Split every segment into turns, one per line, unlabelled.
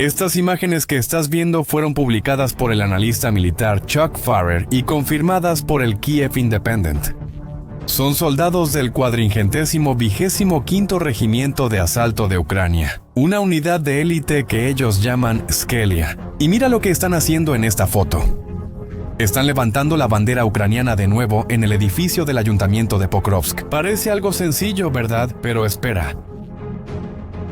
Estas imágenes que estás viendo fueron publicadas por el analista militar Chuck Farrer y confirmadas por el Kiev Independent. Son soldados del 425º Regimiento de Asalto de Ucrania, una unidad de élite que ellos llaman Skelia. Y mira lo que están haciendo en esta foto. Están levantando la bandera ucraniana de nuevo en el edificio del ayuntamiento de Pokrovsk. Parece algo sencillo, ¿verdad? Pero espera.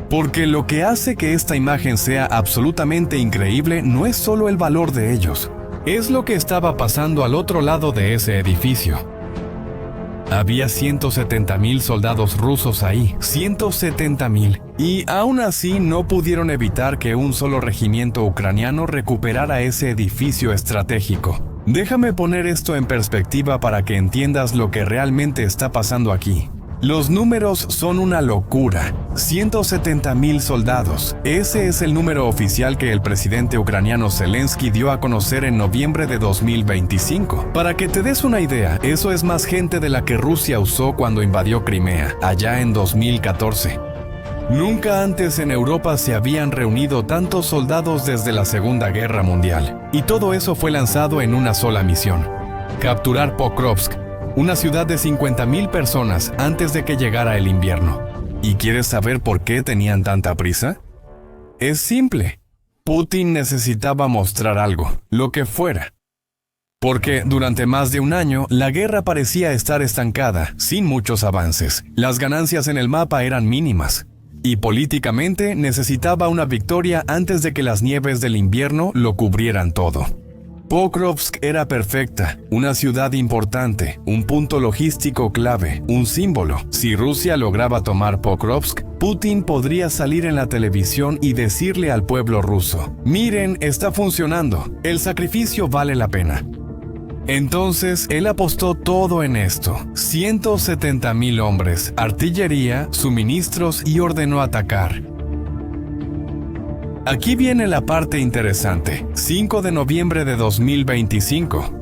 Porque lo que hace que esta imagen sea absolutamente increíble no es solo el valor de ellos, es lo que estaba pasando al otro lado de ese edificio. Había 170,000 soldados rusos ahí, 170,000, y aún así no pudieron evitar que un solo regimiento ucraniano recuperara ese edificio estratégico. Déjame poner esto en perspectiva para que entiendas lo que realmente está pasando aquí. Los números son una locura. 170,000 soldados. Ese es el número oficial que el presidente ucraniano Zelensky dio a conocer en noviembre de 2025. Para que te des una idea, eso es más gente de la que Rusia usó cuando invadió Crimea, allá en 2014. Nunca antes en Europa se habían reunido tantos soldados desde la Segunda Guerra Mundial. Y todo eso fue lanzado en una sola misión: capturar Pokrovsk, una ciudad de 50,000 personas antes de que llegara el invierno. ¿Y quieres saber por qué tenían tanta prisa? Es simple. Putin necesitaba mostrar algo, lo que fuera. Porque durante más de un año, la guerra parecía estar estancada, sin muchos avances. Las ganancias en el mapa eran mínimas. Y políticamente necesitaba una victoria antes de que las nieves del invierno lo cubrieran todo. Pokrovsk era perfecta, una ciudad importante, un punto logístico clave, un símbolo. Si Rusia lograba tomar Pokrovsk, Putin podría salir en la televisión y decirle al pueblo ruso: miren, está funcionando, el sacrificio vale la pena. Entonces, él apostó todo en esto: 170,000 hombres, artillería, suministros y ordenó atacar. Aquí viene la parte interesante. 5 de noviembre de 2025.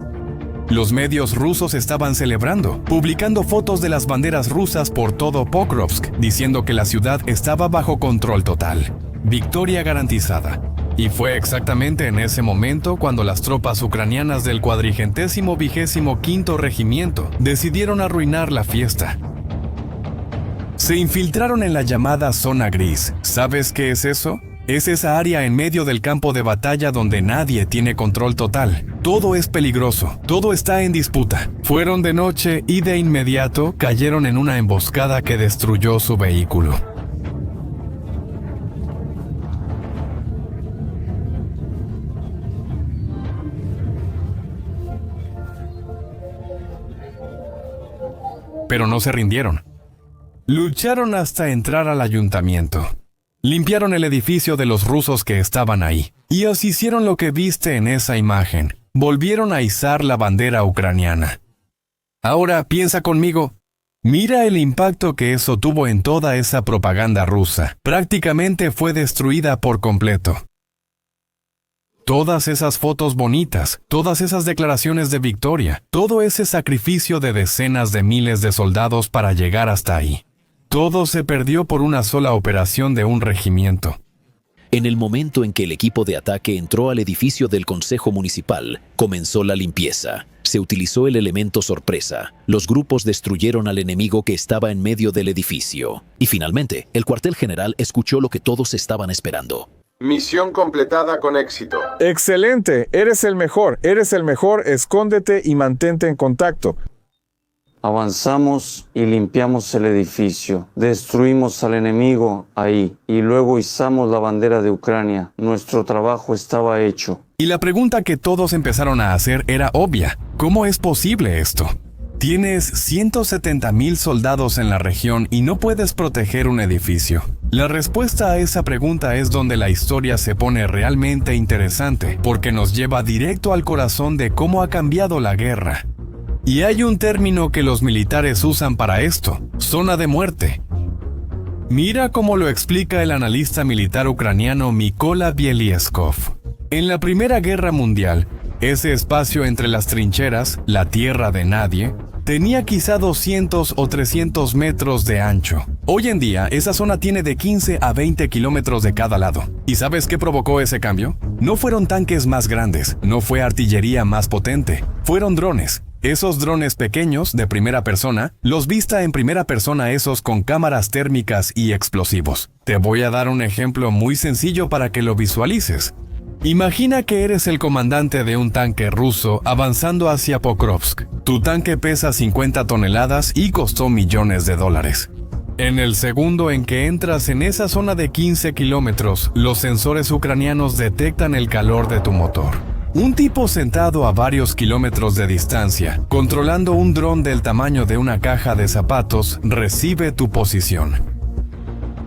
Los medios rusos estaban celebrando, publicando fotos de las banderas rusas por todo Pokrovsk, diciendo que la ciudad estaba bajo control total. Victoria garantizada. Y fue exactamente en ese momento cuando las tropas ucranianas del 425º Regimiento decidieron arruinar la fiesta. Se infiltraron en la llamada zona gris. ¿Sabes qué es eso? Es esa área en medio del campo de batalla donde nadie tiene control total. Todo es peligroso, todo está en disputa. Fueron de noche y de inmediato cayeron en una emboscada que destruyó su vehículo. Pero no se rindieron. Lucharon hasta entrar al ayuntamiento. Limpiaron el edificio de los rusos que estaban ahí. Y así hicieron lo que viste en esa imagen. Volvieron a izar la bandera ucraniana. Ahora piensa conmigo. Mira el impacto que eso tuvo en toda esa propaganda rusa. Prácticamente fue destruida por completo. Todas esas fotos bonitas, todas esas declaraciones de victoria, todo ese sacrificio de decenas de miles de soldados para llegar hasta ahí. Todo se perdió por una sola operación de un regimiento.
En el momento en que el equipo de ataque entró al edificio del Consejo Municipal, comenzó la limpieza. Se utilizó el elemento sorpresa. Los grupos destruyeron al enemigo que estaba en medio del edificio. Y finalmente, el cuartel general escuchó lo que todos estaban esperando.
Misión completada con éxito.
¡Excelente! Eres el mejor, escóndete y mantente en contacto.
Avanzamos y limpiamos el edificio. Destruimos al enemigo ahí y luego izamos la bandera de Ucrania. Nuestro trabajo estaba hecho.
Y la pregunta que todos empezaron a hacer era obvia. ¿Cómo es posible esto? Tienes 170,000 soldados en la región y no puedes proteger un edificio. La respuesta a esa pregunta es donde la historia se pone realmente interesante, porque nos lleva directo al corazón de cómo ha cambiado la guerra. Y hay un término que los militares usan para esto: zona de muerte. Mira cómo lo explica el analista militar ucraniano Mykola Bielieskov. En la Primera Guerra Mundial, ese espacio entre las trincheras, la tierra de nadie, tenía quizá 200 o 300 metros de ancho. Hoy en día, esa zona tiene de 15 a 20 kilómetros de cada lado. ¿Y sabes qué provocó ese cambio? No fueron tanques más grandes, no fue artillería más potente, fueron drones. Esos drones pequeños, de primera persona, los vista en primera persona esos con cámaras térmicas y explosivos. Te voy a dar un ejemplo muy sencillo para que lo visualices. Imagina que eres el comandante de un tanque ruso avanzando hacia Pokrovsk. Tu tanque pesa 50 toneladas y costó millones de dólares. En el segundo en que entras en esa zona de 15 kilómetros, los sensores ucranianos detectan el calor de tu motor. Un tipo sentado a varios kilómetros de distancia, controlando un dron del tamaño de una caja de zapatos, recibe tu posición.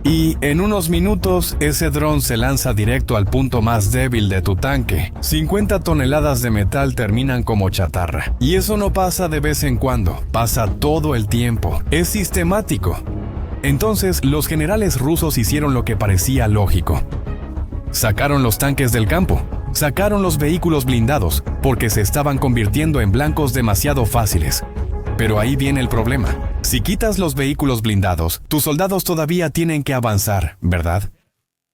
Y en unos minutos, ese dron se lanza directo al punto más débil de tu tanque. 50 toneladas de metal terminan como chatarra. Y eso no pasa de vez en cuando, pasa todo el tiempo. Es sistemático. Entonces, los generales rusos hicieron lo que parecía lógico. Sacaron los tanques del campo, sacaron los vehículos blindados, porque se estaban convirtiendo en blancos demasiado fáciles. Pero ahí viene el problema. Si quitas los vehículos blindados, tus soldados todavía tienen que avanzar, ¿verdad?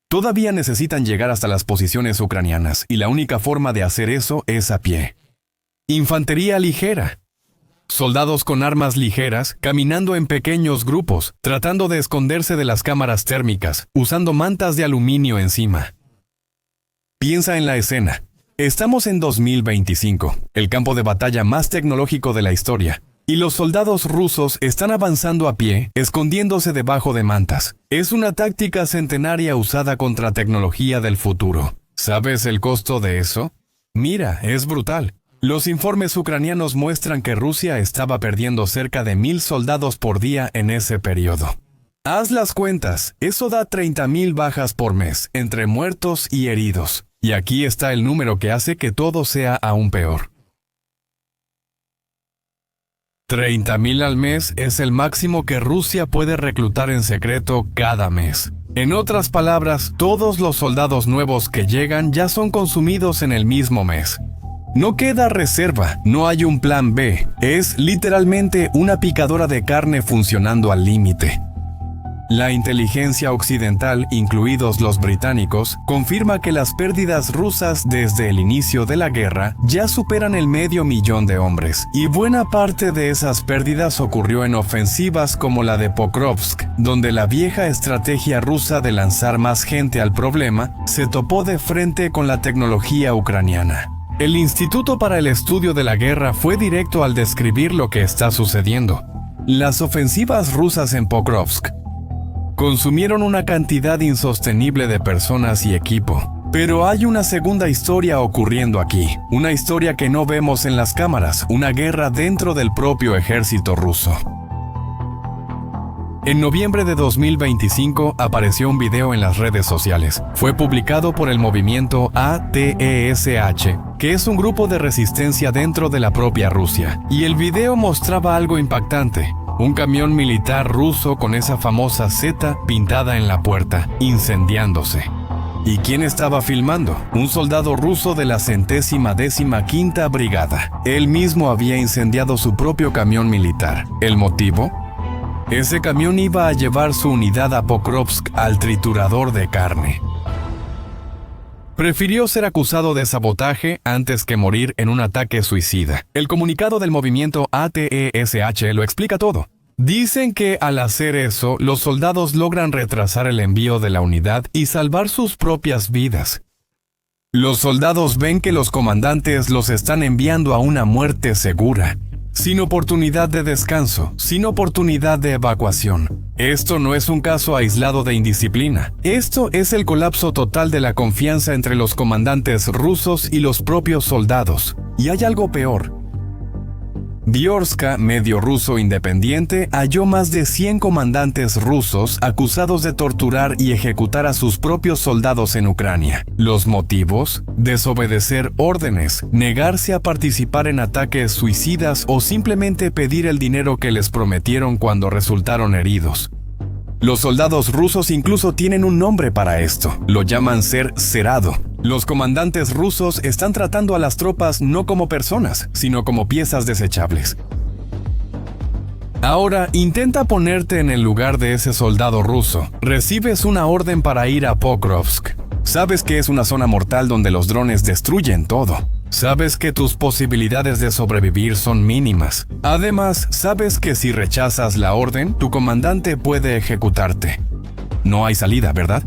Todavía necesitan llegar hasta las posiciones ucranianas, y la única forma de hacer eso es a pie. Infantería ligera. Soldados con armas ligeras, caminando en pequeños grupos, tratando de esconderse de las cámaras térmicas, usando mantas de aluminio encima. Piensa en la escena. Estamos en 2025, el campo de batalla más tecnológico de la historia, y los soldados rusos están avanzando a pie, escondiéndose debajo de mantas. Es una táctica centenaria usada contra tecnología del futuro. ¿Sabes el costo de eso? Mira, es brutal. Los informes ucranianos muestran que Rusia estaba perdiendo cerca de 1,000 soldados por día en ese periodo. Haz las cuentas, eso da 30,000 bajas por mes, entre muertos y heridos. Y aquí está el número que hace que todo sea aún peor. 30,000 al mes es el máximo que Rusia puede reclutar en secreto cada mes. En otras palabras, todos los soldados nuevos que llegan ya son consumidos en el mismo mes. No queda reserva, no hay un plan B, es literalmente una picadora de carne funcionando al límite. La inteligencia occidental, incluidos los británicos, confirma que las pérdidas rusas desde el inicio de la guerra ya superan el 500,000 de hombres, y buena parte de esas pérdidas ocurrió en ofensivas como la de Pokrovsk, donde la vieja estrategia rusa de lanzar más gente al problema se topó de frente con la tecnología ucraniana. El Instituto para el Estudio de la Guerra fue directo al describir lo que está sucediendo. Las ofensivas rusas en Pokrovsk consumieron una cantidad insostenible de personas y equipo. Pero hay una segunda historia ocurriendo aquí, una historia que no vemos en las cámaras, una guerra dentro del propio ejército ruso. En noviembre de 2025 apareció un video en las redes sociales. Fue publicado por el movimiento ATESH, que es un grupo de resistencia dentro de la propia Rusia. Y el video mostraba algo impactante. Un camión militar ruso con esa famosa Z pintada en la puerta, incendiándose. ¿Y quién estaba filmando? Un soldado ruso de la 115ª Brigada. Él mismo había incendiado su propio camión militar. ¿El motivo? Ese camión iba a llevar su unidad a Pokrovsk al triturador de carne. Prefirió ser acusado de sabotaje antes que morir en un ataque suicida. El comunicado del movimiento ATESH lo explica todo. Dicen que al hacer eso, los soldados logran retrasar el envío de la unidad y salvar sus propias vidas. Los soldados ven que los comandantes los están enviando a una muerte segura, sin oportunidad de descanso, sin oportunidad de evacuación. Esto no es un caso aislado de indisciplina. Esto es el colapso total de la confianza entre los comandantes rusos y los propios soldados. Y hay algo peor. Biorska, medio ruso independiente, halló más de 100 comandantes rusos acusados de torturar y ejecutar a sus propios soldados en Ucrania. ¿Los motivos? Desobedecer órdenes, negarse a participar en ataques suicidas o simplemente pedir el dinero que les prometieron cuando resultaron heridos. Los soldados rusos incluso tienen un nombre para esto. Lo llaman ser cerado. Los comandantes rusos están tratando a las tropas no como personas, sino como piezas desechables. Ahora, intenta ponerte en el lugar de ese soldado ruso. Recibes una orden para ir a Pokrovsk. Sabes que es una zona mortal donde los drones destruyen todo. Sabes que tus posibilidades de sobrevivir son mínimas. Además, sabes que si rechazas la orden, tu comandante puede ejecutarte. No hay salida, ¿verdad?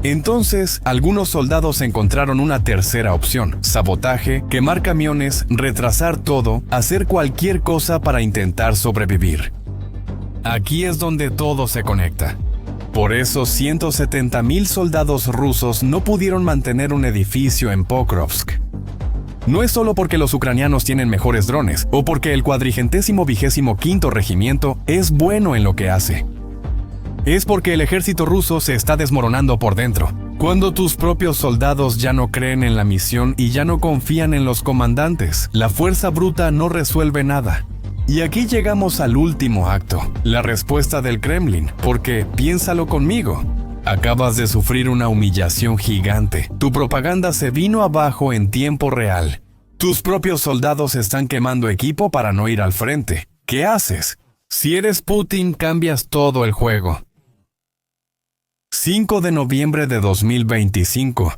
Entonces, algunos soldados encontraron una tercera opción: sabotaje, quemar camiones, retrasar todo, hacer cualquier cosa para intentar sobrevivir. Aquí es donde todo se conecta. Por eso 170,000 soldados rusos no pudieron mantener un edificio en Pokrovsk. No es solo porque los ucranianos tienen mejores drones o porque el 425º Regimiento es bueno en lo que hace. Es porque el ejército ruso se está desmoronando por dentro. Cuando tus propios soldados ya no creen en la misión y ya no confían en los comandantes, la fuerza bruta no resuelve nada. Y aquí llegamos al último acto, la respuesta del Kremlin, porque piénsalo conmigo. Acabas de sufrir una humillación gigante. Tu propaganda se vino abajo en tiempo real. Tus propios soldados están quemando equipo para no ir al frente. ¿Qué haces? Si eres Putin, cambias todo el juego. 5 de noviembre de 2025.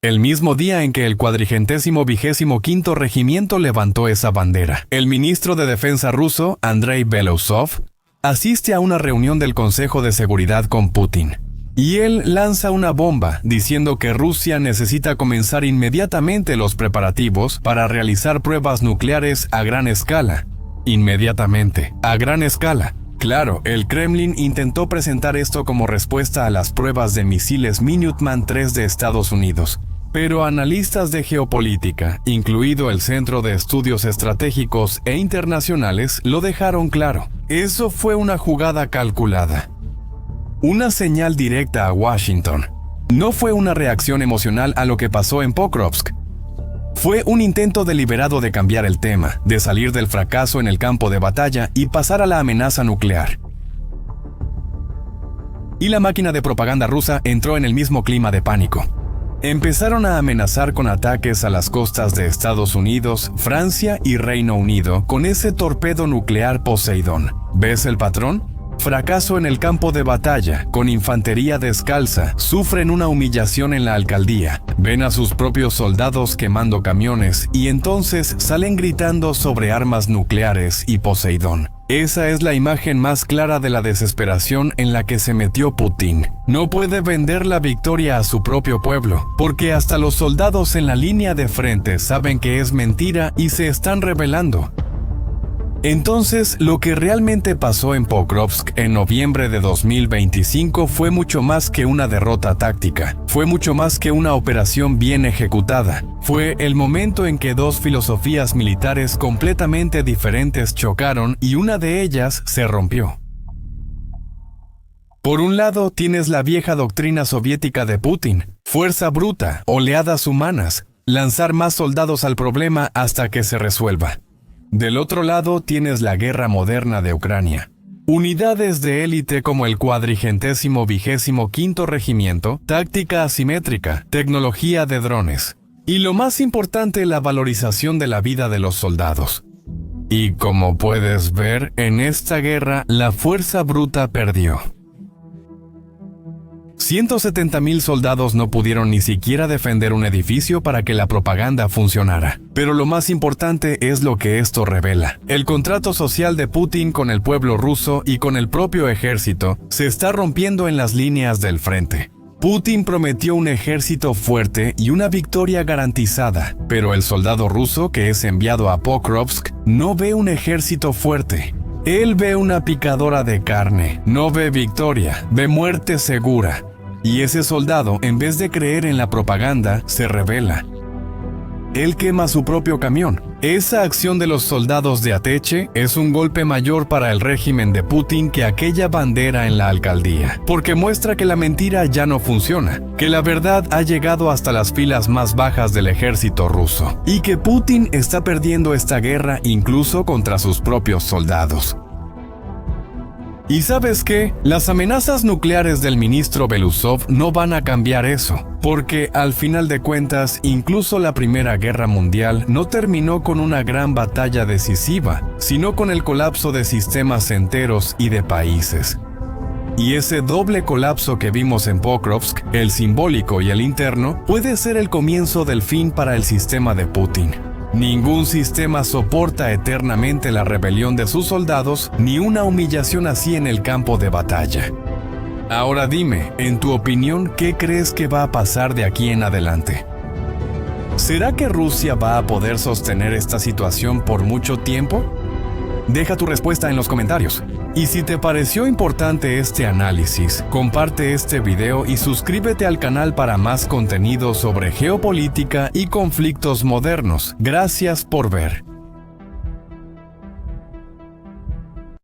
El mismo día en que el 425º Regimiento levantó esa bandera, el ministro de Defensa ruso, Andrei Belousov, asiste a una reunión del Consejo de Seguridad con Putin. Y él lanza una bomba diciendo que Rusia necesita comenzar inmediatamente los preparativos para realizar pruebas nucleares a gran escala. Inmediatamente, a gran escala. Claro, el Kremlin intentó presentar esto como respuesta a las pruebas de misiles Minuteman III de Estados Unidos. Pero analistas de geopolítica, incluido el Centro de Estudios Estratégicos e Internacionales, lo dejaron claro. Eso fue una jugada calculada. Una señal directa a Washington. No fue una reacción emocional a lo que pasó en Pokrovsk. Fue un intento deliberado de cambiar el tema, de salir del fracaso en el campo de batalla y pasar a la amenaza nuclear. Y la máquina de propaganda rusa entró en el mismo clima de pánico. Empezaron a amenazar con ataques a las costas de Estados Unidos, Francia y Reino Unido con ese torpedo nuclear Poseidón. ¿Ves el patrón? Fracaso en el campo de batalla, con infantería descalza, sufren una humillación en la alcaldía, ven a sus propios soldados quemando camiones y entonces salen gritando sobre armas nucleares y Poseidón. Esa es la imagen más clara de la desesperación en la que se metió Putin. No puede vender la victoria a su propio pueblo, porque hasta los soldados en la línea de frente saben que es mentira y se están rebelando. Entonces, lo que realmente pasó en Pokrovsk en noviembre de 2025 fue mucho más que una derrota táctica, fue mucho más que una operación bien ejecutada. Fue el momento en que dos filosofías militares completamente diferentes chocaron y una de ellas se rompió. Por un lado, tienes la vieja doctrina soviética de Putin: fuerza bruta, oleadas humanas, lanzar más soldados al problema hasta que se resuelva. Del otro lado tienes la guerra moderna de Ucrania. Unidades de élite como el 425º Regimiento, táctica asimétrica, tecnología de drones. Y lo más importante, la valorización de la vida de los soldados. Y como puedes ver, en esta guerra la fuerza bruta perdió. 170,000 soldados no pudieron ni siquiera defender un edificio para que la propaganda funcionara. Pero lo más importante es lo que esto revela. El contrato social de Putin con el pueblo ruso y con el propio ejército se está rompiendo en las líneas del frente. Putin prometió un ejército fuerte y una victoria garantizada, pero el soldado ruso que es enviado a Pokrovsk no ve un ejército fuerte. Él ve una picadora de carne, no ve victoria, ve muerte segura. Y ese soldado, en vez de creer en la propaganda, se rebela. Él quema su propio camión. Esa acción de los soldados de Ateche es un golpe mayor para el régimen de Putin que aquella bandera en la alcaldía, porque muestra que la mentira ya no funciona, que la verdad ha llegado hasta las filas más bajas del ejército ruso, y que Putin está perdiendo esta guerra incluso contra sus propios soldados. ¿Y sabes qué? Las amenazas nucleares del ministro Belousov no van a cambiar eso, porque al final de cuentas, incluso la Primera Guerra Mundial no terminó con una gran batalla decisiva, sino con el colapso de sistemas enteros y de países. Y ese doble colapso que vimos en Pokrovsk, el simbólico y el interno, puede ser el comienzo del fin para el sistema de Putin. Ningún sistema soporta eternamente la rebelión de sus soldados, ni una humillación así en el campo de batalla. Ahora dime, en tu opinión, ¿qué crees que va a pasar de aquí en adelante? ¿Será que Rusia va a poder sostener esta situación por mucho tiempo? Deja tu respuesta en los comentarios. Y si te pareció importante este análisis, comparte este video y suscríbete al canal para más contenido sobre geopolítica y conflictos modernos. Gracias por ver.